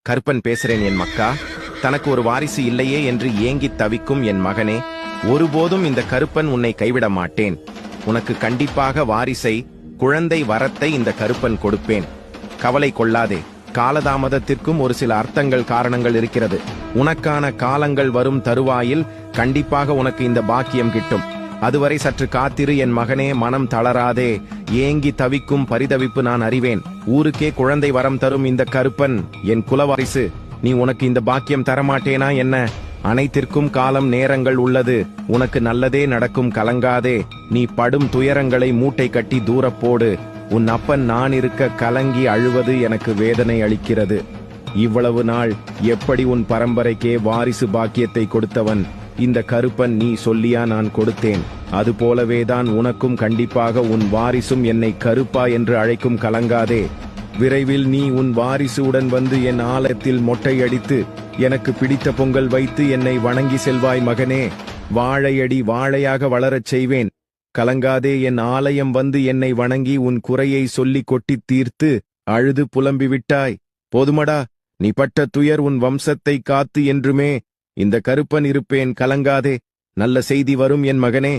கருப்பன் பேசுறேன் என் மக்கா. தனக்கு ஒரு வாரிசு இல்லையே என்று ஏங்கித் தவிக்கும் என் மகனே, ஒருபோதும் இந்த கருப்பன் உன்னை கைவிட மாட்டேன். உனக்கு கண்டிப்பாக வாரிசை, குழந்தை வரத்தை இந்த கருப்பன் கொடுப்பேன். கவலை கொள்ளாதே. காலதாமதத்திற்கும் ஒரு சில அர்த்தங்கள் காரணங்கள் இருக்கிறது. உனக்கான காலங்கள் வரும் தருவாயில் கண்டிப்பாக உனக்கு இந்த பாக்கியம் கிட்டும். அதுவரை சற்று காத்திரு என் மகனே, மனம் தளராதே. ஏங்கி தவிக்கும் பரிதவிப்பு நான் அறிவேன். ஊருக்கே குழந்தை வரம் தரும் இந்த கருப்பன் என் குலவாரிசு. நீ உனக்கு இந்த பாக்கியம் தரமாட்டேனா என்ன? அனைத்திற்கும் காலம் நேரங்கள் உள்ளது. உனக்கு நல்லதே நடக்கும், கலங்காதே. நீ படும் துயரங்களை மூட்டை கட்டி தூரப்போடு. உன் அப்பன் நான் இருக்க கலங்கி அழுவது எனக்கு வேதனை அளிக்கிறது. இவ்வளவு நாள் எப்படி உன் பரம்பரைக்கே வாரிசு பாக்கியத்தை கொடுத்தவன் இந்த கருப்பன், நீ சொல்லியா நான் கொடுத்தேன்? அதுபோலவேதான் உனக்கும் கண்டிப்பாக உன் வாரிசும் என்னை கருப்பா என்று அழைக்கும், கலங்காதே. விரைவில் நீ உன் வாரிசுடன் வந்து என் ஆலயத்தில் மொட்டையடித்து எனக்கு பிடித்த பொங்கல் வைத்து என்னை வணங்கி செல்வாய் மகனே. வாழையடி வாழையாக வளரச் செய்வேன். கலங்காதே. என் ஆலயம் வந்து என்னை வணங்கி உன் குறையை சொல்லிக் கொட்டித் தீர்த்து அழுது புலம்பிவிட்டாய். போதுமடா, நீ பட்ட துயர். உன் வம்சத்தை காத்து என்றுமே இந்த கருப்பன் இருப்பேன், கலங்காதே. நல்ல செய்தி வரும் என் மகனே.